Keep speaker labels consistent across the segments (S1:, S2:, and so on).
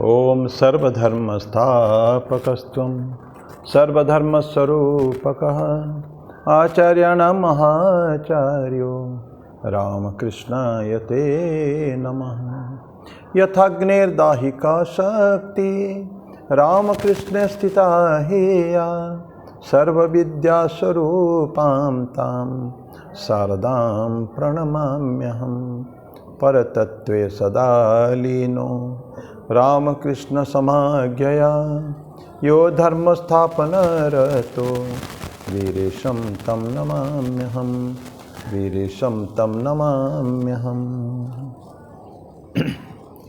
S1: ओम सर्वधर्मस्थापकस्त्वं सर्वधर्मस्वरूपकः आचार्याणां महाचार्यो रामकृष्णाय ते नमः। यथाग्नेर्दाहिका शक्ति रामकृष्णे स्थिता हेया सर्वविद्यास्वरूपां तां शारदां प्रणमाम्यहम्। परतत्त्वे सदा लीनो रामकृष्ण समाज्ञया यो धर्मस्थापनरतो वीरेशं तं नमाम्यहम्। वीरेशं तं नमाम्यहम्।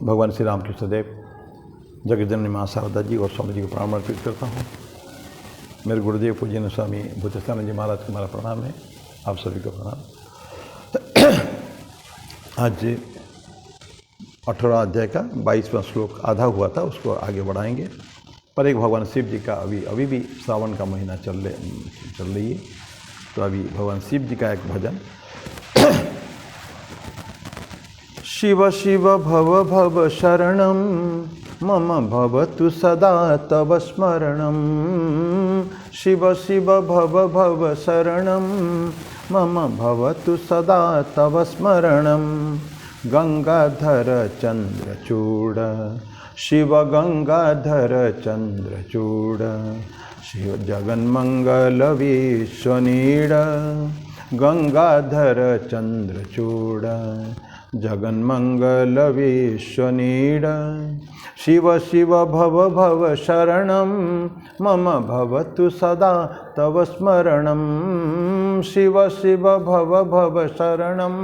S1: भगवान श्री राम कृष्ण देव जगज्जननी माँ शारदा जी और स्वामी जी को प्रणाम अर्पित करता हूँ। मेरे गुरुदेव पूज्य स्वामी भूतस्थानंद जी महाराज को हमारा प्रणाम है। आप सभी को प्रणाम। आज 18 अध्याय का 22वां श्लोक आधा हुआ था, उसको आगे बढ़ाएंगे। पर एक भगवान शिव जी का अभी भी सावन का महीना चल रही है, तो अभी भगवान शिव जी का एक भजन। शिव शिव भव भव शरणं मम भवतु सदा तव स्मरणं। शिव शिव भव भव शरणं मम भवतु सदा तव स्मरणं। गंगाधर चंद्रचूड शिव गंगाधर चंद्रचूड शिव जगन्मंगल विश्वनीड। गंगाधर चंद्रचूड जगन्मंगल विश्वनीड। शिव शिव भव भव शरणं मम भवतु सदा तव स्मरणं। शिव शिव भव भव शरणं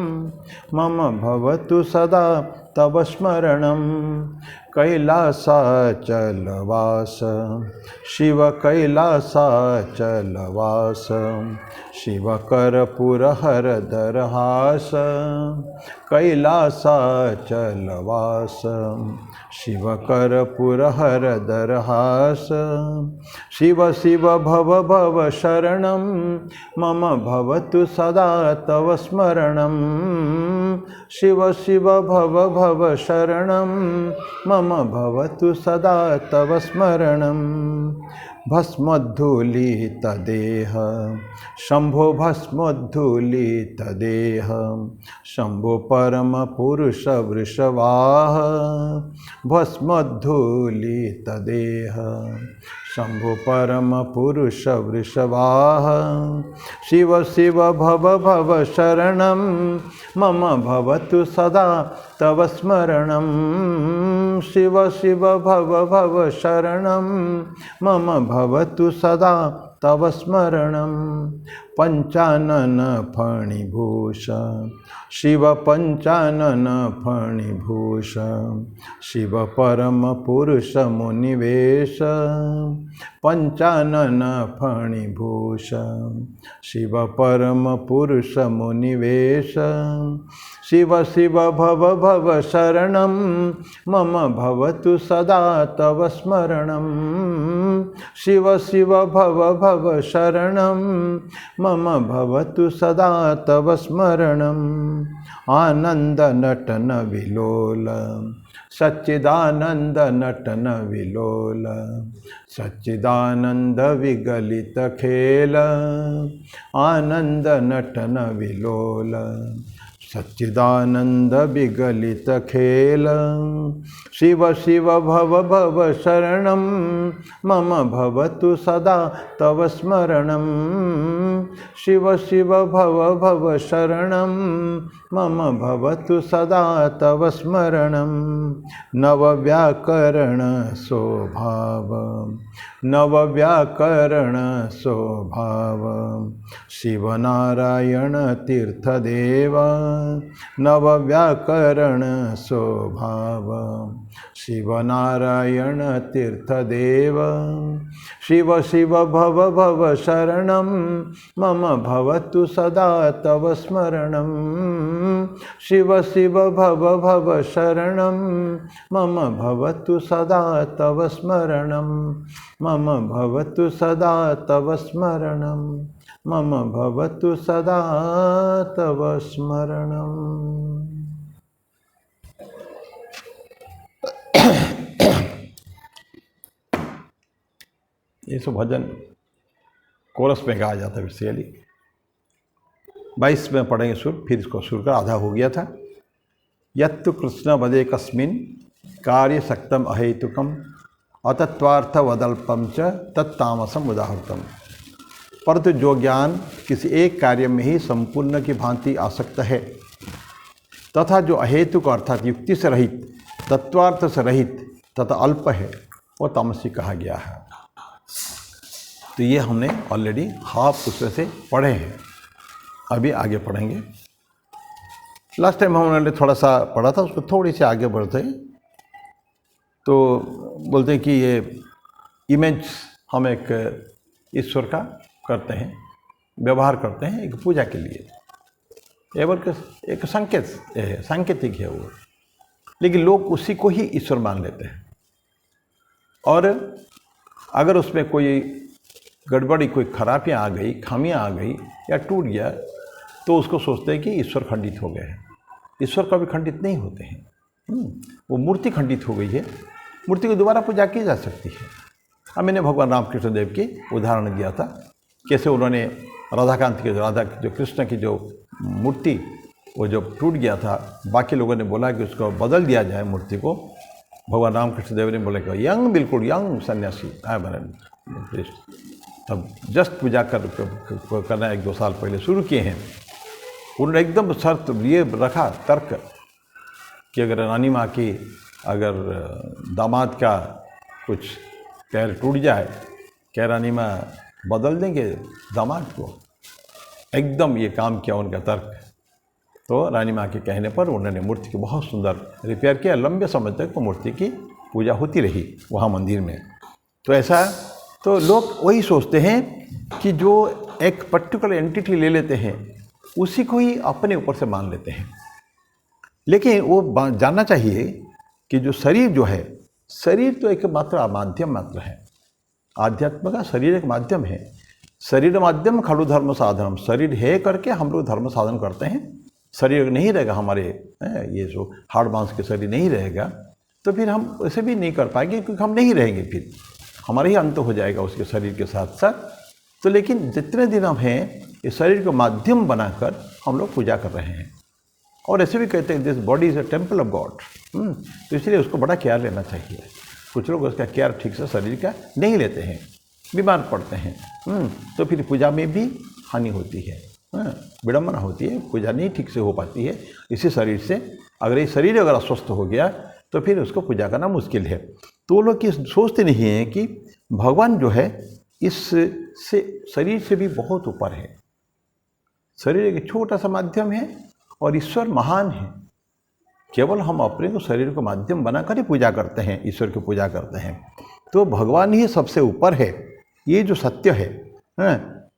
S1: मम भवतु सदा तव स्मरणं। कैलासाचलवास शिव कैलासाचलवास शिव कर्पूरहरदरहास। कैलासाचलवास शिव कर्पूरहरदरहास। शिव शिव भव भव शरणं मम भवतु सदा तव स्मरणं। शिव शिव भव भव शरणं मम भवतु सदा तव स्मरणं। भस्मोद्धूलितदेह शंभो भस्मोद्धूलितदेह शंभो परम पुरुष वृषवाह। भस्मोद्धूलितदेह शंभो परम पुरुष वृषवाह। शिव शिव भव भव शरणं मम भवतु सदा तव स्मरणं। शिव शिव भव भव शरणं मम भवतु सदा तव स्मरणं। पंचानन फणिभूष शिव पंचानन फणिभूष शिव परम पुरुष मुनिवेश। पंचानन फणिभूष शिव परम पुरुष मुनिवेश। शिव शिव भव भव शरणं मम भवतु सदा तव स्मरणं। शिव शिव भव भव शरणं मम भवतु सदा तव स्मरणं। आनंद नटन विलोल सच्चिदानंद नटन विलोल सच्चिदानंद विगलित खेल। आनंद नटन विलोल सच्चिदानंद विगलित खेल। शिव शिव भव भव शरणं मम भवतु सदा तव स्मरणं। शिव शिव भव भव शरणं मम भवतु सदा तव स्मरणं। नवव्याकरण स्वभाव नवव्याकरण स्वभाव शिवनारायण तीर्थदेव। नवव्याकरण स्वभाव शिवनारायण तीर्थदेव। शिव शिव भव भव शरणं मम भवतु सदा तव स्मरणं। शिव शिव भव भव शरणं मम भवतु सदा तव स्मरणं। मम भवतु सदा तव स्मरणं। मम भवतु सदा तव स्मरणम्। ये सब भजन कोरस में गाया जाता है बेसिकली। 22 में पढ़ेंगे सुर, फिर इसको सुर का आधा हो गया था। यत्तु कृष्ण वदे कस्मिन् कार्य सक्तम अहेतुकम अतत्वार्थ वदल्पम च तत्तामसम उदाहृतम। परंतु जो ज्ञान किसी एक कार्य में ही संपूर्ण की भांति आसक्त है तथा जो अहेतुक अर्थात युक्ति से रहित, तत्वार्थ से रहित तथा अल्प है, वो तामसी कहा गया है। तो ये हमने ऑलरेडी हाफ उसमें से पढ़े हैं, अभी आगे पढ़ेंगे। लास्ट टाइम हमने थोड़ा सा पढ़ा था, उसको थोड़ी सी आगे बढ़ते हैं। तो बोलते हैं कि ये इमेज हम एक ईश्वर का करते हैं, व्यवहार करते हैं एक पूजा के लिए, एक सांकेतिक है वो, लेकिन लोग उसी को ही ईश्वर मान लेते हैं। और अगर उसमें कोई गड़बड़ी, कोई खराबियाँ आ गई, खामियाँ आ गई या टूट गया, तो उसको सोचते हैं कि ईश्वर खंडित हो गए हैं। ईश्वर कभी खंडित नहीं होते हैं। वो मूर्ति खंडित हो गई है, मूर्ति को दोबारा पूजा की जा सकती है। अब मैंने भगवान रामकृष्ण देव की उदाहरण दिया था, कैसे उन्होंने राधा जो कृष्ण की जो मूर्ति वो जब टूट गया था, बाकी लोगों ने बोला कि उसको बदल दिया जाए मूर्ति को। भगवान रामकृष्ण देव ने बोला कि यंग, बिल्कुल यंग सन्यासी तब जस्ट पूजा करना 1-2 साल पहले शुरू किए हैं। उन्होंने एकदम शर्त ये रखा, तर्क, कि अगर रानी माँ की, अगर दामाद का कुछ पैर टूट जाए, क्या रानी माँ बदल देंगे दामाद को? एकदम ये काम किया उनका तर्क। तो रानी माँ के कहने पर उन्होंने मूर्ति को बहुत सुंदर रिपेयर किया। लंबे समय तक वो मूर्ति की पूजा होती रही वहाँ मंदिर में। तो ऐसा, तो लोग वही सोचते हैं कि जो एक पर्टिकुलर एंटिटी ले लेते हैं उसी को ही अपने ऊपर से मान लेते हैं। लेकिन वो जानना चाहिए कि जो शरीर जो है, शरीर तो एक मात्र माध्यम मात्र है। आध्यात्म का शरीर एक माध्यम है। शरीर माध्यम खलु धर्म साधनम, शरीर है करके हम लोग धर्म साधन करते हैं। शरीर नहीं रहेगा हमारे, ये जो हाड़ मांस के शरीर नहीं रहेगा, तो फिर हम ऐसे भी नहीं कर पाएंगे, क्योंकि हम नहीं रहेंगे, फिर हमारा ही अंत हो जाएगा उसके शरीर के साथ साथ। तो लेकिन जितने दिन हम हैं, इस शरीर को माध्यम बनाकर हम लोग पूजा कर रहे हैं। और ऐसे भी कहते हैं this body is a temple of God. तो इसलिए उसको बड़ा केयर लेना चाहिए। कुछ लोग उसका केयर ठीक से शरीर का नहीं लेते हैं, बीमार पड़ते हैं। तो फिर पूजा में भी हानि होती है, विडम्बना होती है, पूजा नहीं ठीक से हो पाती है इसी शरीर से। अगर ये शरीर अगर अस्वस्थ हो गया तो फिर उसको पूजा करना मुश्किल है। तो वो लोग ये सोचते नहीं हैं कि भगवान जो है इस से शरीर से भी बहुत ऊपर है। शरीर एक छोटा सा माध्यम है और ईश्वर महान है। केवल हम अपने को शरीर को माध्यम बनाकर ही पूजा करते हैं, ईश्वर की पूजा करते हैं। तो भगवान ही सबसे ऊपर है। ये जो सत्य है,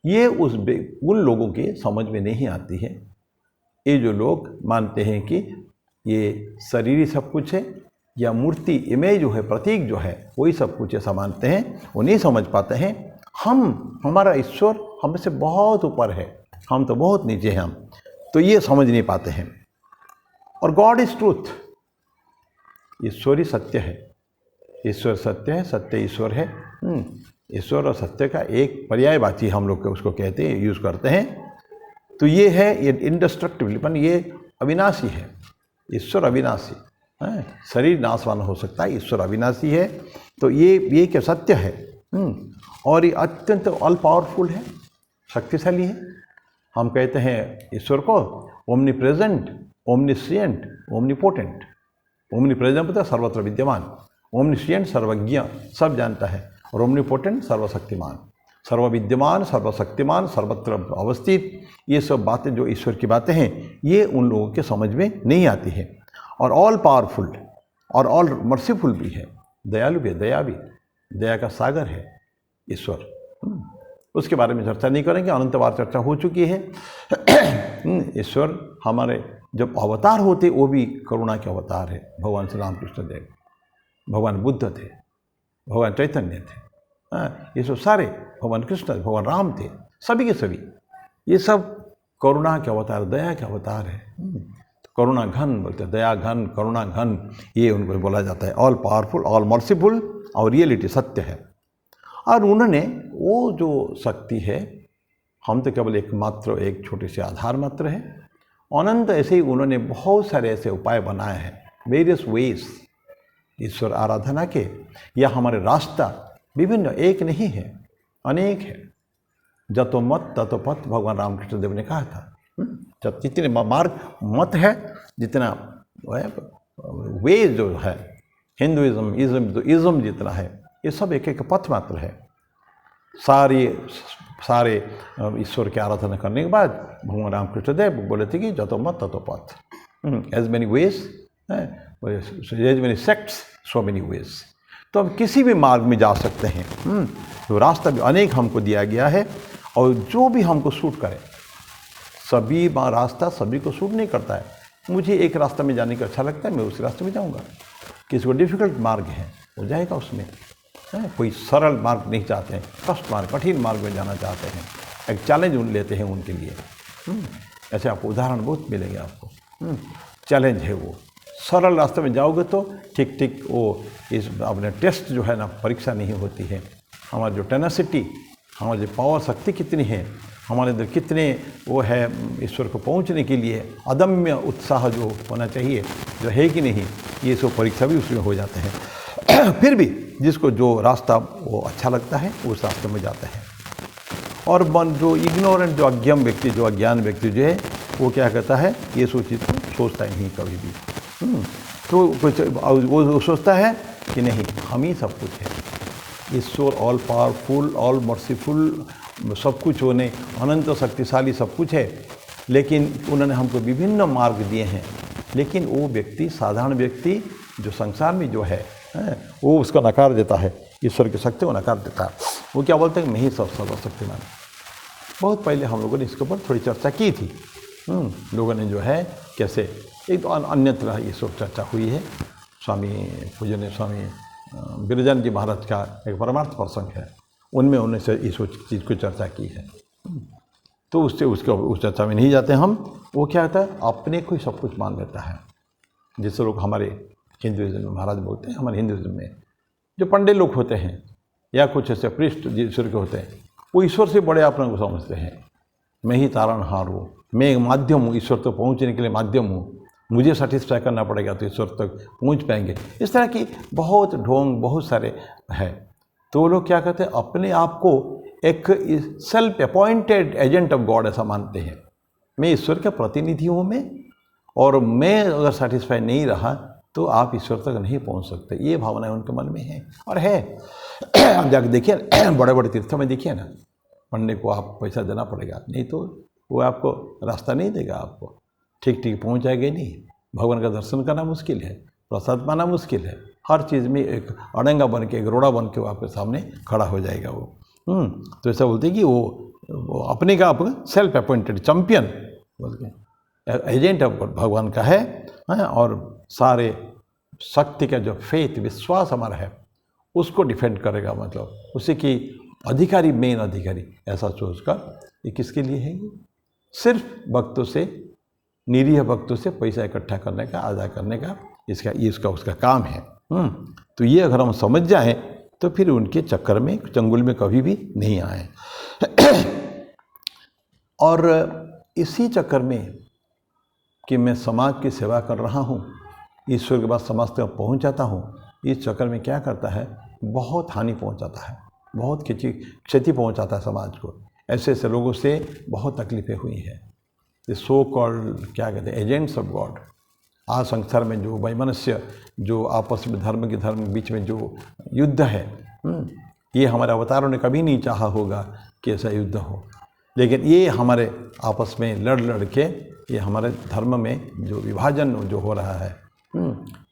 S1: ये उन लोगों के समझ में नहीं आती है। ये जो लोग मानते हैं कि ये शरीर ही सब कुछ है, या मूर्ति, इमेज जो है, प्रतीक जो है, वही सब कुछ ऐसा मानते हैं। वो नहीं समझ पाते हैं हमारा ईश्वर हमसे बहुत ऊपर है, हम तो बहुत नीचे हैं। हम तो ये समझ नहीं पाते हैं। और गॉड इज ट्रूथ, ईश्वर ही सत्य है। ईश्वर सत्य है, सत्य ईश्वर है। ईश्वर और सत्य का एक पर्यायवाची हम लोग उसको कहते हैं, यूज़ करते हैं। तो ये है, ये इंडेस्ट्रक्टिबल, ये अविनाशी है। ईश्वर अविनाशी है, शरीर नाशवान हो सकता है, ईश्वर अविनाशी है। तो ये क्या सत्य है। और ये अत्यंत ऑल पावरफुल है, शक्तिशाली है। हम कहते हैं ईश्वर को omnipresent, omniscient, omnipotent. Omnipresent पता है सर्वत्र विद्यमान, ओमनिशिएंट सर्वज्ञ, सब जानता है, और ओमनीपोटेंट सर्वशक्तिमान, सर्वविद्यमान, सर्वशक्तिमान, सर्वत्र अवस्थित। ये सब बातें जो ईश्वर की बातें हैं, ये उन लोगों के समझ में नहीं आती है। और ऑल पावरफुल और ऑल मर्सीफुल भी है, दयालु भी, दया का सागर है ईश्वर। उसके बारे में चर्चा नहीं करेंगे, अनंत बार चर्चा हो चुकी है। ईश्वर हमारे जब अवतार होते वो भी करुणा के अवतार है। भगवान श्री रामकृष्ण देव, भगवान बुद्ध थे, भगवान चैतन्य थे, ये सब सारे भगवान कृष्ण, भगवान राम थे, सभी के सभी ये सब करुणा के अवतार, दया के अवतार है। करुणा घन बोलते हैं, दया घन, करुणा घन, ये उनको बोला जाता है। ऑल पावरफुल, ऑल मर्सीफुल, और रियलिटी सत्य है। और उन्होंने वो जो शक्ति है, हम तो केवल एक छोटे से आधार मात्र है, अनंत ऐसे ही उन्होंने बहुत सारे ऐसे उपाय बनाए हैं, वेरियस वेज ईश्वर आराधना के, या हमारे रास्ता विभिन्न, एक नहीं है, अनेक है। जतो मत ततो पथ, भगवान रामकृष्ण देव ने कहा था। जितने मार्ग मत है, जितना वे जो है, हिंदुइज्म इज्म जितना है, ये सब एक एक पथ मात्र है। सारे ईश्वर की आराधना करने के बाद भगवान रामकृष्ण देव बोले थे कि जतो मत ततो पथ, as many ways, as many sects so many ways. तो हम किसी भी मार्ग में जा सकते हैं। तो रास्ता भी अनेक हमको दिया गया है, और जो भी हमको सूट करे, सभी रास्ता सभी को सूट नहीं करता है। मुझे एक रास्ता में जाने का अच्छा लगता है, मैं उस रास्ते में जाऊंगा। किसी को डिफ़िकल्ट मार्ग है, वो जाएगा उसमें। कोई सरल मार्ग नहीं चाहते हैं, कष्ट मार्ग, कठिन मार्ग में जाना चाहते हैं, एक चैलेंज लेते हैं उनके लिए। ऐसे आपको उदाहरण बहुत मिलेंगे आपको। चैलेंज है वो, सरल रास्ते में जाओगे तो ठीक वो इस अपने टेस्ट जो है ना, परीक्षा नहीं होती है। हमारी जो टेनासिटी, हमारी जो पावर शक्ति कितनी है, हमारे अंदर कितने वो है ईश्वर को पहुंचने के लिए अदम्य उत्साह जो होना चाहिए, जो है कि नहीं, ये सब परीक्षा भी उसमें हो जाते हैं। फिर भी जिसको जो रास्ता वो अच्छा लगता है उस रास्ते में जाते हैं। और जो इग्नोरेंट, जो अज्ञान व्यक्ति, जो अज्ञान व्यक्ति जो है, वो क्या कहता है, ये सोचित तो सोचता ही नहीं कभी भी। तो कुछ वो सोचता है कि नहीं, हम ही सब कुछ है। ईश्वर ऑल पावरफुल, ऑल मर्सीफुल, सब कुछ होने, अनंत शक्तिशाली सब कुछ है, लेकिन उन्होंने हमको विभिन्न मार्ग दिए हैं। लेकिन वो व्यक्ति, साधारण व्यक्ति जो संसार में जो है, वो उसका नकार देता है, ईश्वर की शक्ति को नकार देता है। वो क्या बोलते हैं, मैं ही सर्वशक्तिमान। बहुत पहले हम लोगों ने इसके ऊपर थोड़ी चर्चा की थी। लोगों ने जो है कैसे, एक तो अन्यत्र ये सब चर्चा हुई है। स्वामी पूजनीय स्वामी बिरजानंद जी महाराज का एक परमार्थ प्रसंग है, उनमें उन्होंने इस चीज़ को चर्चा की है। तो उससे उस चर्चा में नहीं जाते हम। वो क्या होता है, अपने को ही सब कुछ मान लेता है। जिससे लोग हमारे हिंदुइज्म में महाराज बोलते हैं, हमारे हिंदुइज्म में जो पंडित लोग होते हैं या कुछ ऐसे पृष्ठ ईश्वर के होते हैं, वो ईश्वर से बड़े अपने को समझते हैं। मैं ही तारणहार हूँ, मैं एक माध्यम हूँ, ईश्वर तक पहुँचने के लिए माध्यम हूँ, मुझे सेटिस्फाई करना पड़ेगा तो ईश्वर तक पहुँच पाएंगे। इस तरह की बहुत ढोंग, बहुत सारे है। तो वो लोग क्या कहते हैं, अपने आप को एक self appointed agent of God ऐसा मानते हैं। मैं ईश्वर का प्रतिनिधि हूँ मैं, और मैं अगर सेटिस्फाई नहीं रहा तो आप ईश्वर तक नहीं पहुँच सकते। ये भावनाएं उनके मन में है और है। आप जाकर देखिए, बड़े बड़े तीर्थों में देखिए ना, पंडित को आप पैसा देना पड़ेगा, नहीं तो वो आपको रास्ता नहीं देगा। आपको ठीक पहुँच जाएगा नहीं। भगवान का दर्शन करना मुश्किल है, प्रसाद पाना मुश्किल है, हर चीज़ में एक अड़ंगा बन के, एक रोड़ा बन के वो आपके सामने खड़ा हो जाएगा वो। तो ऐसा बोलते हैं कि वो अपने का अपना सेल्फ अपॉइंटेड चैंपियन बोलते हैं, एजेंट ऑफ भगवान का है। और सारे शक्ति का जो फेथ, विश्वास हमारा है, उसको डिफेंड करेगा, मतलब उसी की अधिकारी, मेन अधिकारी, ऐसा सोचकर ये किसके लिए है? सिर्फ भक्तों से, निरीह भक्तों से पैसा इकट्ठा करने का, अदा करने का, इसका उसका काम है। तो ये अगर हम समझ जाएं तो फिर उनके चक्कर में, चंगुल में कभी भी नहीं आए। और इसी चक्कर में कि मैं समाज की सेवा कर रहा हूँ, ईश्वर के पास समाज तक पहुँच जाता हूँ, इस चक्कर में क्या करता है, बहुत हानि पहुँचाता है, बहुत क्षति पहुँचाता है समाज को। ऐसे ऐसे लोगों से बहुत तकलीफ़ें हुई हैं। ये सो कॉल्ड क्या कहते हैं, एजेंट्स ऑफ गॉड। आज संसार में जो वैमनस्य, जो आपस में धर्म के बीच में जो युद्ध है, ये हमारे अवतारों ने कभी नहीं चाहा होगा कि ऐसा युद्ध हो। लेकिन ये हमारे आपस में लड़ के, ये हमारे धर्म में जो विभाजन जो हो रहा है,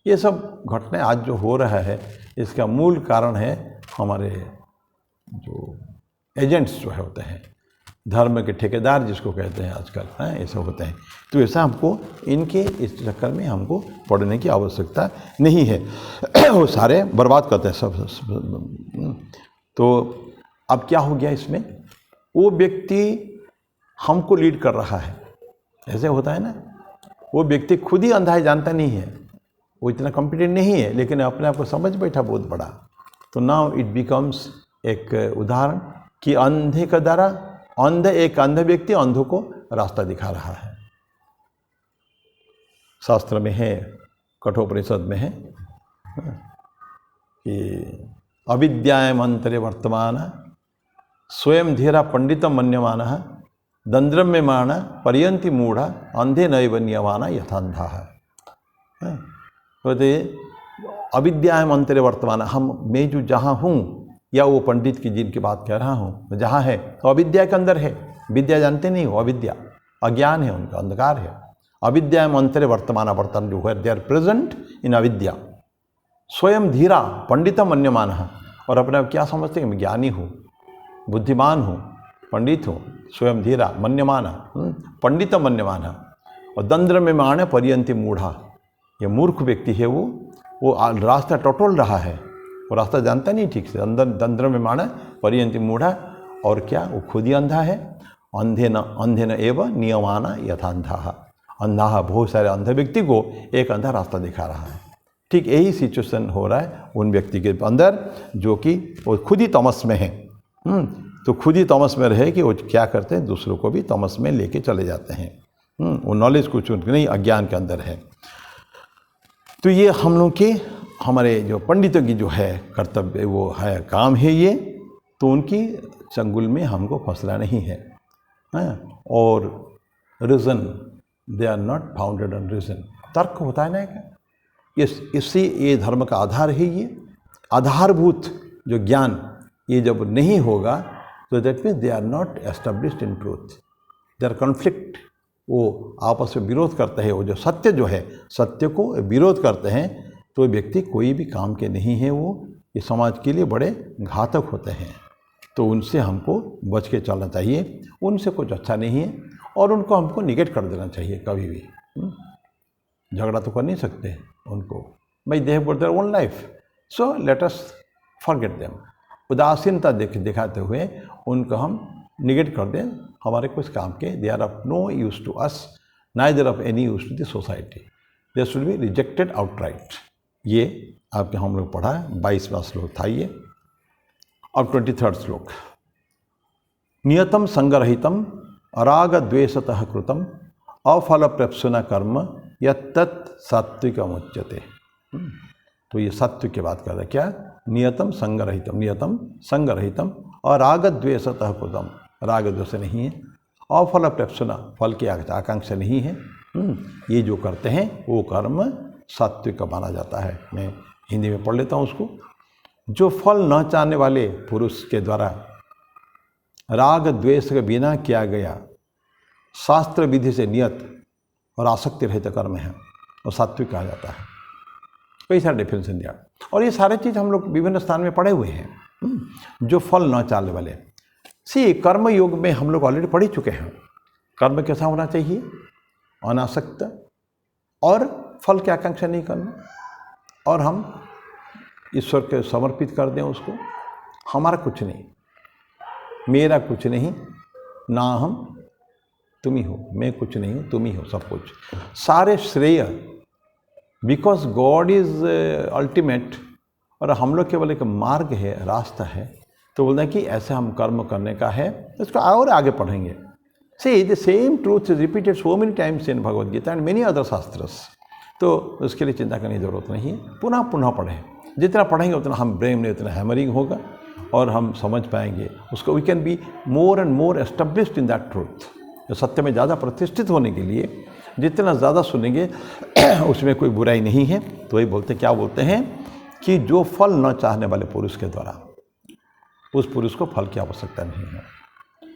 S1: ये सब घटनाएं आज जो हो रहा है, इसका मूल कारण है हमारे जो एजेंट्स जो है होते हैं, धर्म के ठेकेदार जिसको कहते हैं आजकल, ऐसे होते हैं। तो ऐसा हमको इनके इस चक्कर में हमको पढ़ने की आवश्यकता नहीं है। वो सारे बर्बाद करते हैं सब। तो अब क्या हो गया इसमें, वो व्यक्ति हमको लीड कर रहा है, ऐसे होता है ना। वो व्यक्ति खुद ही अंधा है, जानता नहीं है, वो इतना कॉम्पिटेंट नहीं है, लेकिन अपने आप को समझ बैठा बहुत बड़ा। तो नाउ इट बिकम्स एक उदाहरण कि अंधे का द्वारा एक अंध व्यक्ति अंधों को रास्ता दिखा रहा है। शास्त्र में है, कठोपनिषद में है कि अविद्यायाम अंतरे वर्तमान स्वयं धीरा पंडितम मन्यमान दंद्रम्यमाण पर्यंति मूढ़ा अंधे नैव नियमाना यथांधा है। तो अविद्यायाम अंतरे वर्तमान, मैं जो जहाँ हूँ, या वो पंडित की जिनकी बात कह रहा हूँ जहाँ है, तो अविद्या के अंदर है। विद्या जानते नहीं हो, अविद्या अज्ञान है, उनका अंधकार है। अविद्यायाम अंतरे वर्तमान, वर्तमान जो है, दे आर प्रेजेंट इन अविद्या। स्वयं धीरा पंडितम मन्यमान, और अपने आप क्या समझते हैं, मैं ज्ञानी हूँ, बुद्धिमान हूँ, पंडित हूँ। स्वयं धीरा मन्यमान, पंडितम मन्यमान, और दंद्र में मान पर्यंति मूढ़ा, ये मूर्ख व्यक्ति है, वो रास्ता टटोल रहा है, वो रास्ता जानता नहीं ठीक से। दंद्र में मान पर्यंति मूढ़ा, और क्या वो खुद ही अंधा है। अंधे न एव नियमाना यथांधा, अंधा बहुत सारे अंधे व्यक्ति को एक अंधा रास्ता दिखा रहा है। ठीक यही सिचुएशन हो रहा है उन व्यक्ति के अंदर जो कि वो खुद ही तमस में है। तो खुद ही तमस में रहे कि वो क्या करते हैं, दूसरों को भी तमस में लेके चले जाते हैं। वो नॉलेज कुछ नहीं, अज्ञान के अंदर है। तो ये हम लोग के, हमारे जो पंडितों की जो है कर्तव्य, वो है काम है ये, तो उनकी चंगुल में हमको फंसना नहीं है। और reason, they are not founded on reason. तर्क होता है ना क्या, इससे ये धर्म का आधार है। ये आधारभूत जो ज्ञान, ये जब नहीं होगा तो that means they are not established in truth, they are conflict. वो आपस में विरोध करते हैं। वो जो सत्य जो है, सत्य को विरोध करते हैं, तो व्यक्ति कोई भी काम के नहीं है। वो ये समाज के लिए बड़े घातक होते हैं। तो उनसे हमको बच के चलना चाहिए। उनसे कुछ अच्छा नहीं है, और उनको हमको निगेट कर देना चाहिए कभी भी। झगड़ा तो कर नहीं सकते उनको, भाई they have got their own life, so let us forget them. उदासीनता दिखाते हुए उनको हम निगेट कर दें, हमारे कुछ काम के। They are of no use to us, neither of any use to the society, they should be rejected outright. ये आपके हम लोग पढ़ा है, 22वां श्लोक था ये। अब 23rd श्लोक, नियतम संगरहितम अराग द्वेषतः कृतम अफल प्रप्सुना कर्म यत्तत् सात्विकम उच्यते। तो ये सात्विक की बात कर रहा है। क्या? नियतम संगरहितम, नियतम संगरहितम अराग द्वेषतः कृतम, राग द्वेष नहीं है। अफल प्रप्सुना, फल की आकांक्षा नहीं है। ये जो करते हैं वो कर्म सात्विक माना जाता है। मैं हिंदी में पढ़ लेता हूँ उसको। जो फल न चाहने वाले पुरुष के द्वारा राग द्वेष के बिना किया गया शास्त्र विधि से नियत और आसक्ति रहित कर्म है, वो सात्विक कहा जाता है। कई सारे डिफरेंशन दिया, और ये सारे चीज़ हम लोग विभिन्न स्थान में पढ़े हुए हैं। जो फल न चाहने वाले, कर्म योग में हम लोग ऑलरेडी पढ़ ही चुके हैं। कर्म कैसा होना चाहिए? अनासक्त, और फल की आकांक्षा नहीं करना, और हम ईश्वर के समर्पित कर दें उसको। हमारा कुछ नहीं, मेरा कुछ नहीं, ना हम, तुम ही हो। मैं कुछ नहीं हूँ, तुम ही हो सब कुछ। सारे श्रेय, बिकॉज गॉड इज अल्टीमेट, और हम लोग केवल एक मार्ग है, रास्ता है। तो बोलते हैं कि ऐसे हम कर्म करने का है, इसको और आगे पढ़ेंगे। See the same truth is repeated so many times in Bhagavad Gita and many other shastras. तो उसके लिए चिंता करने की जरूरत नहीं है। पुनः पुनः पढ़ें, जितना पढ़ेंगे उतना हम ब्रेन में उतना हैमरिंग होगा, और हम समझ पाएंगे उसको। We can be more and more established in that truth. तो सत्य में ज़्यादा प्रतिष्ठित होने के लिए जितना ज़्यादा सुनेंगे उसमें कोई बुराई नहीं है। तो वही बोलते, क्या बोलते हैं कि जो फल न चाहने वाले पुरुष के द्वारा, उस पुरुष को फल की आवश्यकता नहीं है।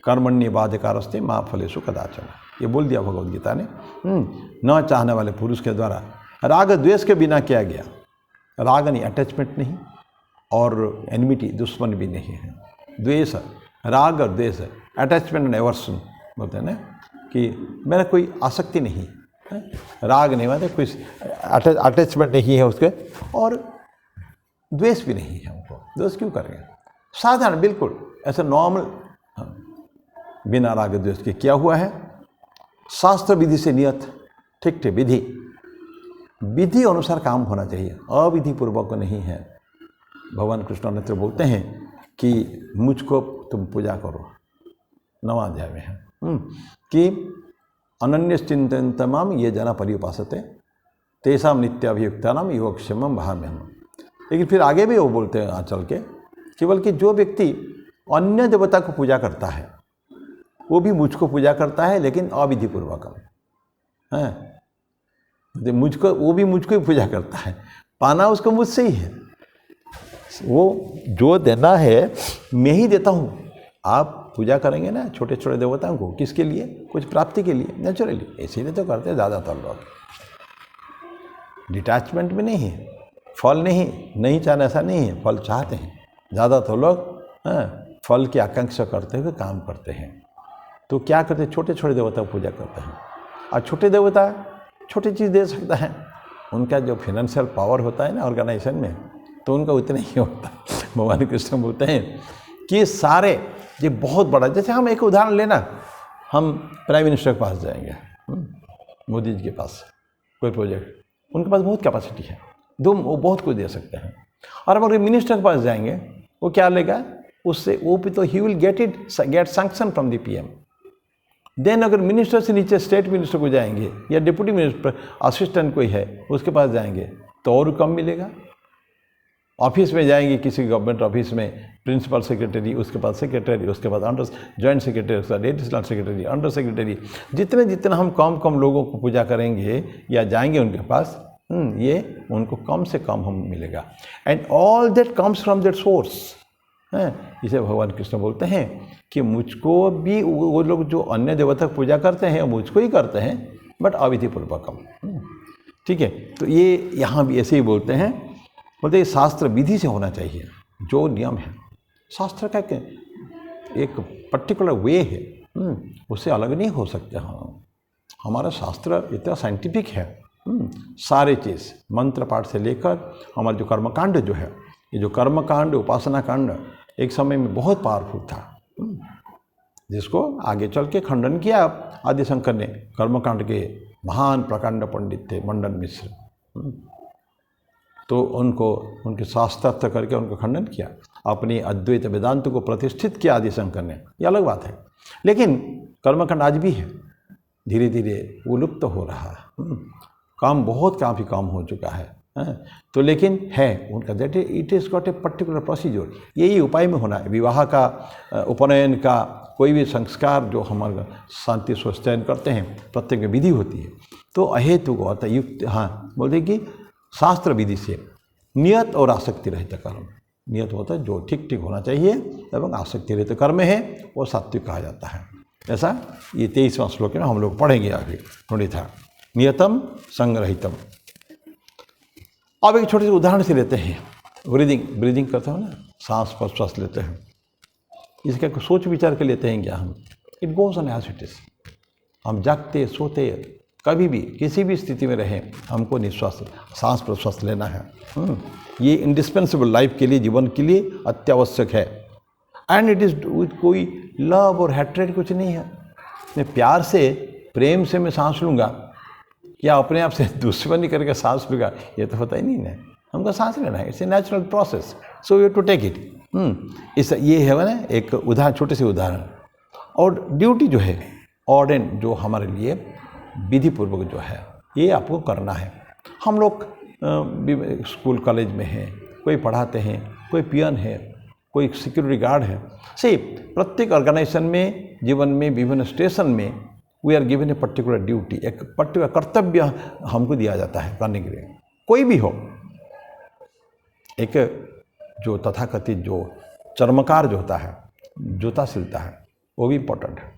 S1: कर्मण्य बाधिकारस्ते माँ फलेषु कदाचन, ये बोल दिया भगवद गीता ने। न चाहने वाले पुरुष के द्वारा राग द्वेष के बिना किया गया, राग नहीं, अटैचमेंट नहीं, और एनिमिटी, दुश्मन भी नहीं है। द्वेष, राग और द्वेष, अटैचमेंट एंड एवर्सन बोलते हैं ना, कि मेरा कोई आसक्ति नहीं है। राग नहीं मतलब कोई अटैचमेंट नहीं है उसके, और द्वेष भी नहीं है हमको। द्वेष क्यों करेंगे? साधारण, बिल्कुल ऐसा नॉर्मल, बिना राग द्वेष के किया हुआ है। शास्त्र विधि से नियत, ठीक ठीक, विधि अनुसार काम होना चाहिए, अविधि पूर्वक नहीं है। भगवान कृष्ण नेत्र बोलते हैं कि मुझको तुम पूजा करो। 9वां अध्याय में है कि अनन्य चिंतनतमाम ये जना पर्युपासते तेषाम नित्याभियुक्तानाम योगक्षेमम भाम्यहम्। लेकिन फिर आगे भी वो बोलते हैं चल के केवल कि जो व्यक्ति अन्य देवता को पूजा करता है वो भी मुझको पूजा करता है, लेकिन अविधिपूर्वक है। मुझको वो भी मुझको ही पूजा करता है, पाना उसको मुझसे ही है। वो जो देना है मैं ही देता हूँ। आप पूजा करेंगे ना छोटे छोटे देवताओं को, किसके लिए? कुछ प्राप्ति के लिए, नेचुरली इसीलिए तो करते हैं ज़्यादातर लोग। डिटैचमेंट में नहीं है, फल नहीं चाहना ऐसा नहीं है, फल चाहते हैं ज़्यादातर लोग। फल की आकांक्षा करते हुए काम करते हैं। तो क्या करते हैं? छोटे छोटे देवता की पूजा करते हैं। और छोटे देवता छोटी चीज़ दे सकता है, उनका जो फाइनेंशियल पावर होता है ना ऑर्गेनाइजेशन में, तो उनका उतना ही होता है। भगवान कृष्ण बोलते हैं कि सारे ये बहुत बड़ा, जैसे हम एक उदाहरण लेना, हम प्राइम मिनिस्टर के पास जाएंगे, मोदी जी के पास कोई प्रोजेक्ट, उनके पास बहुत कैपेसिटी है, वो बहुत कुछ दे सकते हैं। और अगर मिनिस्टर के पास जाएंगे वो क्या लेगा उससे? वो भी तो he will get sanction from the PM. Then अगर मिनिस्टर से नीचे स्टेट मिनिस्टर को जाएंगे या डिप्टी मिनिस्टर असिस्टेंट कोई है उसके पास जाएंगे तो और कम मिलेगा। ऑफिस में जाएंगे किसी गवर्नमेंट ऑफिस में, प्रिंसिपल सेक्रेटरी, उसके बाद सेक्रेटरी, उसके बाद अंडर जॉइंट सेक्रेटरी, उसके बाद एडिशनल सेक्रेटरी, अंडर सेक्रेटरी, जितना हम कम लोगों को पूजा करेंगे या जाएंगे उनके पास, ये उनको कम से कम हम मिलेगा। And all that comes from that source. इसे भगवान कृष्ण बोलते हैं कि मुझको भी वो लोग जो अन्य देवता की पूजा करते हैं मुझको ही करते हैं, बट अविधिपूर्वकम। ठीक है, तो ये यहाँ भी ऐसे ही बोलते हैं। बोलते हैं शास्त्र विधि से होना चाहिए, जो नियम है शास्त्र का एक पर्टिकुलर वे है, उससे अलग नहीं हो सकते। हाँ, हमारा शास्त्र इतना साइंटिफिक है। सारे चीज़ मंत्र पाठ से लेकर हमारा जो कर्मकांड जो है, ये जो कर्मकांड उपासना कांड एक समय में बहुत पावरफुल था, जिसको आगे चल के खंडन किया आदि शंकर ने। कर्मकांड के महान प्रकांड पंडित थे मंडन मिश्र, तो उनको उनके शास्त्रार्थ करके उनको खंडन किया, अपनी अद्वैत वेदांत को प्रतिष्ठित किया आदि शंकर ने। ये अलग बात है, लेकिन कर्मकांड आज भी है, धीरे धीरे वो लुप्त हो रहा है। काफ़ी काम हो चुका है। तो लेकिन है उनका that it is got a particular procedure. यही उपाय में होना है। विवाह का, उपनयन का, कोई भी संस्कार जो हमारा शांति स्वचयन करते हैं, प्रत्येक में विधि होती है। तो अहेतु को अतः युक्त, हाँ बोलते कि शास्त्र विधि से नियत और आसक्ति रहित कर्म। नियत होता है जो ठीक होना चाहिए, एवं आसक्ति रहित कर्म है वो सात्विक कहा जाता है। ऐसा ये 23वां श्लोक में हम लोग पढ़ेंगे आगे। थोड़ी था नियतम संग्रहितम। अब एक छोटे से उदाहरण से लेते हैं। ब्रीदिंग करते हो ना, सांस प्रश्वास लेते हैं, इसका सोच विचार के लेते हैं क्या हम? It goes on as it is. हम जागते सोते कभी भी किसी भी स्थिति में रहें, हमको निश्वास सांस प्रश्वास लेना है। ये इंडिस्पेंसिबल लाइफ के लिए, जीवन के लिए अत्यावश्यक है। एंड इट इज़ विथ कोई लव और हैट्रेड कुछ नहीं है। मैं प्यार से, प्रेम से मैं सांस लूँगा या अपने आप से दुश्मनी करके सांस लूँगा, ये तो होता ही नहीं है। हमको सांस लेना है, it's a natural process, so you to take it. इस ये है ना एक उदाहरण, छोटे से उदाहरण। और ड्यूटी जो है ऑर्डेन, जो हमारे लिए विधि पूर्वक जो है, ये आपको करना है। हम लोग स्कूल कॉलेज में हैं, कोई पढ़ाते हैं, कोई पियन है, कोई सिक्योरिटी गार्ड है। से प्रत्येक ऑर्गेनाइजेशन में, जीवन में, विभिन्न स्टेशन में we are given a particular duty, एक पर्टिकुलर कर्तव्य हमको दिया जाता है करने के लिए। कोई भी हो, एक जो तथाकथित जो चर्मकार जो होता है, जूता सिलता है, वो भी इम्पोर्टेंट है।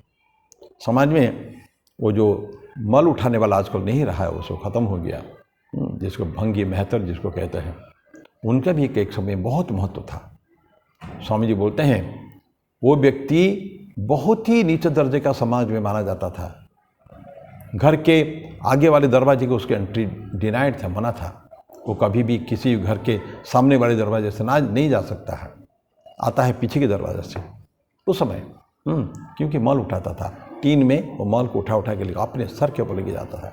S1: समाज में वो जो मल उठाने वाला आजकल नहीं रहा है, उसको ख़त्म हो गया, जिसको भंगी मेहतर जिसको कहते हैं, उनका भी एक समय बहुत महत्व था। स्वामी जी बोलते हैं वो व्यक्ति बहुत ही नीचे दर्जे का समाज में माना जाता था। घर के आगे वाले दरवाजे को उसके एंट्री डिनाइड था, मना था। वो कभी भी किसी घर के सामने वाले दरवाजे से नहीं जा सकता है, आता है पीछे के दरवाजे से उस समय। क्योंकि मल उठाता था, टीन में वो मल को उठा के लिए अपने सर के ऊपर लेके जाता था।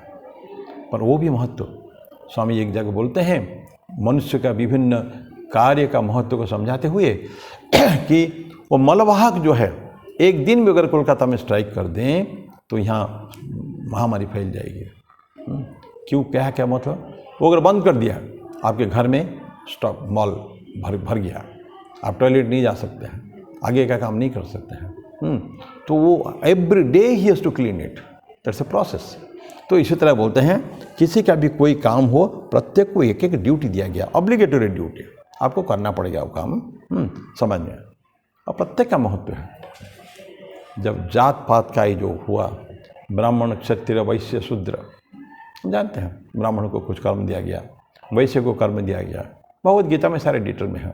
S1: पर वो भी महत्व, स्वामी एक जगह बोलते हैं, मनुष्य का विभिन्न कार्य का महत्व को समझाते हुए कि वो मलवाहक जो है एक दिन में अगर कोलकाता में स्ट्राइक कर दें तो यहाँ महामारी फैल जाएगी। क्यों, क्या मतलब? वो अगर बंद कर दिया, आपके घर में स्टॉक मॉल भर गया, आप टॉयलेट नहीं जा सकते हैं, आगे का काम नहीं कर सकते हैं, तो वो every day he has to clean it, that's a process. तो इसी तरह बोलते हैं किसी का भी कोई काम हो, प्रत्येक को एक एक ड्यूटी दिया गया, ऑब्लिगेटरी ड्यूटी, आपको करना पड़ेगा वो काम, समझ में। और प्रत्येक का महत्व है। जब जात पात का ही जो हुआ, ब्राह्मण क्षत्रिय वैश्य शूद्र, जानते हैं, ब्राह्मण को कुछ कर्म दिया गया, वैश्य को कर्म दिया गया, भगवद गीता में सारे डिटेल में है।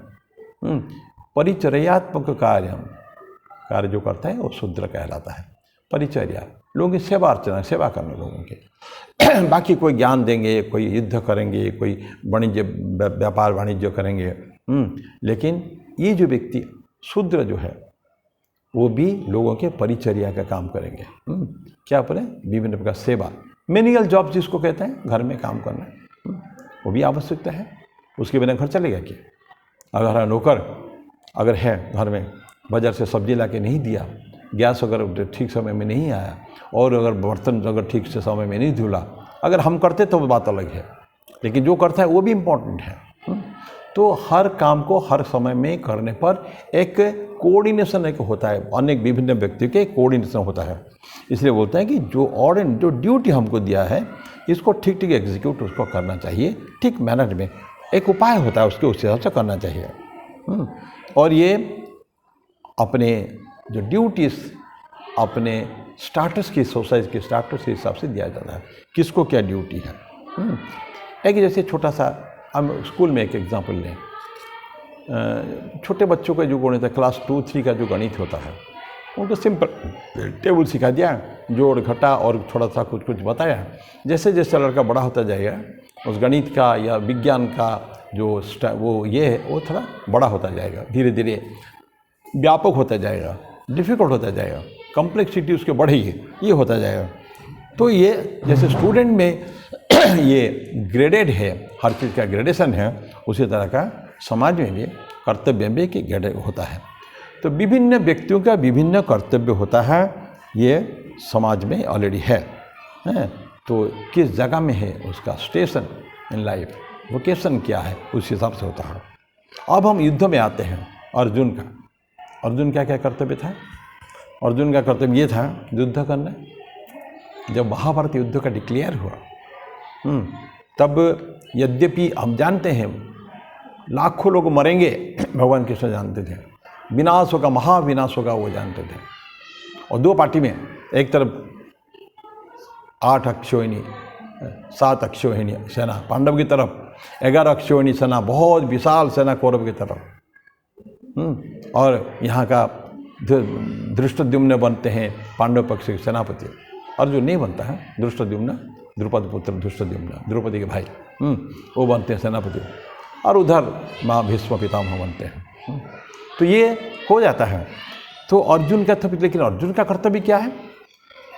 S1: परिचर्यात्मक कार्य जो करता है वो शूद्र कहलाता है। परिचर्या, लोगों की सेवा अर्चना, सेवा करना लोगों के। बाकी कोई ज्ञान देंगे, कोई युद्ध करेंगे, कोई वाणिज्य व्यापार वाणिज्य करेंगे, लेकिन ये जो व्यक्ति शूद्र जो है वो भी लोगों के परिचर्या का काम करेंगे। क्या बोले? विभिन्न प्रकार सेवा, मेनियल जॉब जिसको कहते हैं, घर में काम करना, वो भी आवश्यकता है। उसके बिना घर चलेगा क्या? अगर नौकर अगर है घर में, बाजार से सब्जी ला के नहीं दिया, गैस अगर ठीक समय में नहीं आया, और अगर बर्तन अगर ठीक से समय में नहीं धुला, अगर हम करते तो बात अलग है, लेकिन जो करता है वो भी इम्पोर्टेंट है। तो हर काम को हर समय में करने पर एक कोऑर्डिनेशन एक होता है, अनेक विभिन्न व्यक्तियों के कोऑर्डिनेशन होता है। इसलिए बोलते हैं कि जो ड्यूटी हमको दिया है इसको ठीक ठीक एग्जीक्यूट उसको करना चाहिए, ठीक मैनर में। एक उपाय होता है उसके, उस हिसाब से करना चाहिए। और ये अपने जो ड्यूटीज अपने स्टाटस की, सोसाइटी के स्टाटस के हिसाब से दिया जाता है, किसको क्या ड्यूटी है। एक जैसे छोटा सा हम स्कूल में एक एग्जांपल लें, छोटे बच्चों का जो गणित है, क्लास 2-3 का जो गणित होता है, उनको सिंपल टेबल सिखा दिया, जोड़ घटा और थोड़ा सा कुछ बताया। जैसे जैसे लड़का बड़ा होता जाएगा, उस गणित का या विज्ञान का जो वो ये है वो थोड़ा बड़ा होता जाएगा, धीरे धीरे व्यापक होता जाएगा, डिफ़िकल्ट होता जाएगा, कॉम्प्लेक्सिटी उसके बढ़ेगी, ये होता जाएगा। तो ये जैसे स्टूडेंट में ये ग्रेडेड है, हर चीज़ का ग्रेडेशन है, उसी तरह का समाज में भी कर्तव्य में कि ग्रेडेड होता है। तो विभिन्न व्यक्तियों का विभिन्न कर्तव्य होता है, ये समाज में ऑलरेडी है। तो किस जगह में है उसका स्टेशन इन लाइफ, वोकेशन क्या है, उस हिसाब से होता है। अब हम युद्ध में आते हैं। अर्जुन का क्या कर्तव्य था? अर्जुन का कर्तव्य ये था युद्ध करना। जब महाभारत युद्ध का डिक्लेयर हुआ, तब यद्यपि हम जानते हैं लाखों लोग मरेंगे, भगवान कृष्ण जानते थे, विनाश होगा, महाविनाश होगा, वो जानते थे। और दो पार्टी में, एक तरफ 8 अक्षोहिणी 7 अक्षोहिणी सेना पांडव की तरफ, 11 अक्षोहिणी सेना, बहुत विशाल सेना कौरव की तरफ। और यहाँ का धृष्टद्युम्न बनते हैं पांडव पक्ष के सेनापति। अर्जुन नहीं बनता है, धृष्टद्युम्न, द्रुपद पुत्र धृष्टद्युम्न, द्रौपदी के भाई, वो बनते हैं सेनापति। और उधर माँ भीष्म पितामह बनते हैं। तो ये हो जाता है। तो अर्जुन का कर्तव्य, लेकिन अर्जुन का कर्तव्य क्या है?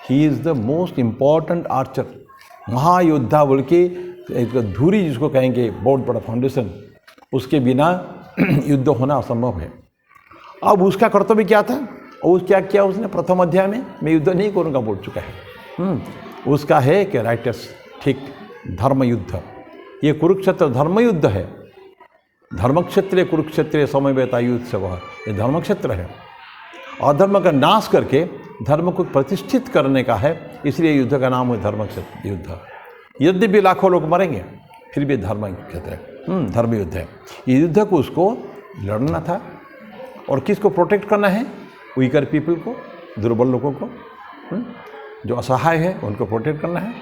S1: He is the most important archer, महायोद्धा बोल के एक धुरी जिसको कहेंगे, बहुत बड़ा फाउंडेशन, उसके बिना युद्ध होना असंभव है। अब उसका कर्तव्य क्या था? और क्या किया उसने? प्रथम अध्याय में मैं युद्ध नहीं करूँगा बोल चुका है। उसका है कि राइटस, ठीक, धर्म युद्ध। ये कुरुक्षेत्र धर्म युद्ध है। धर्मक्षेत्र कुरुक्षेत्र समवेता युद्ध से, वह ये धर्मक्षेत्र है। अधर्म का नाश करके धर्म को प्रतिष्ठित करने का है, इसलिए युद्ध का नाम है धर्मक्षेत्र युद्ध। यद्यपि लाखों लोग मरेंगे, फिर भी धर्म क्षेत्र है, धर्म युद्ध है। ये युद्ध को उसको लड़ना था। और किसको प्रोटेक्ट करना है? वीकर पीपल को, दुर्बल लोगों को, जो असहाय है उनको प्रोटेक्ट करना है।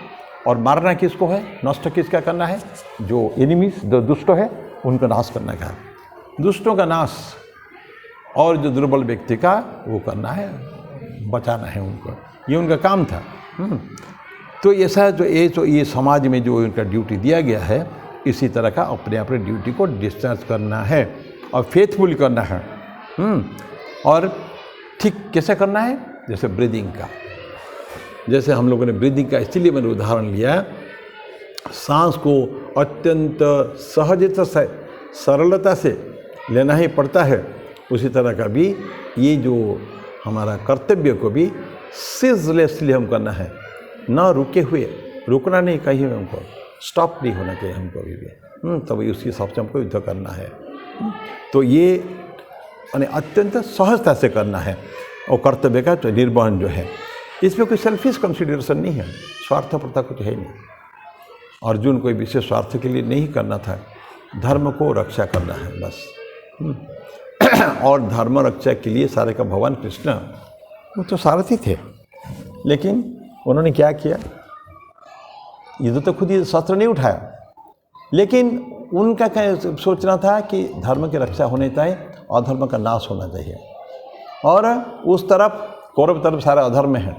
S1: और मारना किसको है? नष्ट किसका करना है? जो एनिमीज, जो दुष्ट है, उनको नाश करने का है। दुष्टों का नाश और जो दुर्बल व्यक्ति का वो करना है, बचाना है उनको, ये उनका काम था। तो ऐसा जो ये समाज में जो उनका ड्यूटी दिया गया है, इसी तरह का अपने अपने ड्यूटी को डिस्चार्ज करना है और फेथफुल करना है। और ठीक कैसे करना है? जैसे ब्रीदिंग का, जैसे हम लोगों ने ब्रीदिंग का इसलिए मैंने उदाहरण लिया, सांस को अत्यंत सहजता से, सरलता से लेना ही पड़ता है, उसी तरह का भी ये जो हमारा कर्तव्य को भी सीजलेसली हम करना है, ना रुके हुए, रुकना नहीं कहीं हमको, स्टॉप नहीं होना चाहिए हमको भी, तभी उसके हिसाब से हमको युद्ध करना है। तो ये यानी अत्यंत सहजता से करना है, और कर्तव्य का तो निर्वहन जो है, इसमें कोई सेल्फिश कंसिडरेशन नहीं है, स्वार्थपरता कुछ है नहीं। अर्जुन कोई विशेष स्वार्थ के लिए नहीं करना था, धर्म को रक्षा करना है बस। और धर्म रक्षा के लिए सारे का भगवान कृष्ण वो तो सारथी थे, लेकिन उन्होंने क्या किया, युद्ध तो खुद ही शस्त्र नहीं उठाया, लेकिन उनका क्या सोचना था कि धर्म की रक्षा होनी चाहिए, अधर्म का नाश होना चाहिए। और उस तरफ कौरव तरफ सारा अधर्म है,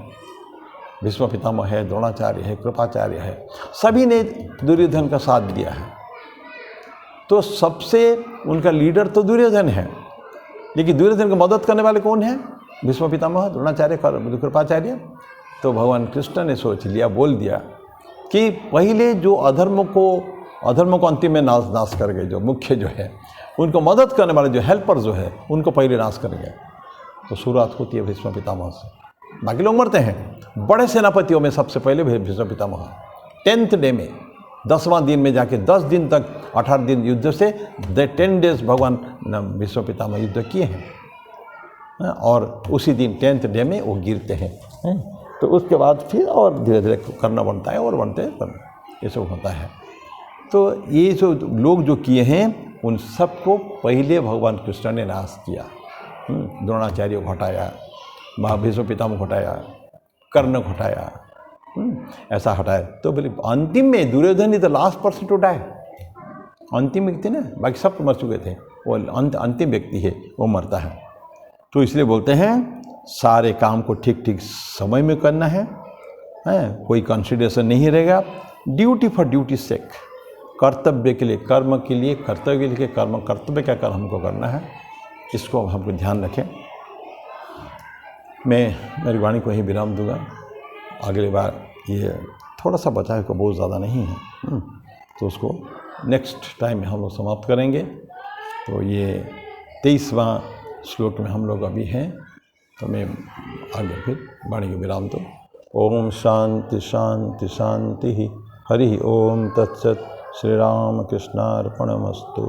S1: भीष्म पितामह है, द्रोणाचार्य है, कृपाचार्य है, सभी ने दुर्योधन का साथ दिया है। तो सबसे उनका लीडर तो दुर्योधन है, लेकिन दुर्योधन की मदद करने वाले कौन है, भीष्म पितामह, द्रोणाचार्य, कृपाचार्य। तो भगवान कृष्ण ने सोच लिया, बोल दिया कि पहले जो अधर्म को अंतिम में नाश करेंगे, जो मुख्य जो है, उनको मदद करने वाले जो हेल्पर जो है, उनको पहले नाश करेंगे। तो शुरुआत होती है भीष्म पितामह से, बाकी लोग मरते हैं। बड़े सेनापतियों में सबसे पहले भीष्म पितामह 10th डे में, 10वां दिन में जाके 10 दिन तक 18 दिन युद्ध से 10 डेज भगवान भीष्म पितामह युद्ध किए हैं, और उसी दिन 10th डे में वो गिरते हैं। तो उसके बाद फिर और धीरे धीरे करना बनता है, और बनते हैं, ये सब होता है। तो ये जो लोग जो किए हैं, उन सबको पहले भगवान कृष्ण ने नाश किया। द्रोणाचार्य को हटाया, भीष्म पितामह हटाया, कर्ण को हटाया, ऐसा हटाया। तो बोले अंतिम में दुर्योधन ही तो लास्ट पर्सन टू डाई, अंतिम व्यक्ति ना, बाकी सब मर चुके थे, वो अंतिम व्यक्ति है, वो मरता है। तो इसलिए बोलते हैं सारे काम को ठीक ठीक समय में करना है, कोई कंसिडरेशन नहीं रहेगा। ड्यूटी फॉर ड्यूटी सेक, कर्तव्य के लिए कर्म के लिए, कर्तव्य के लिए कर्म, कर्तव्य का कर्म हमको करना है, इसको हमको ध्यान रखें। मैं मेरी वाणी को ही विराम दूंगा, अगली बार ये थोड़ा सा बचा है, को बहुत ज़्यादा नहीं है, तो उसको नेक्स्ट टाइम में हम लोग समाप्त करेंगे। तो ये 23वां श्लोक में हम लोग अभी हैं, तो मैं आगे फिर वाणी को विराम दूँ। ओम शांति शांति शांति, हरि ओम तत्सत। श्री राम कृष्णार्पणमस्तु।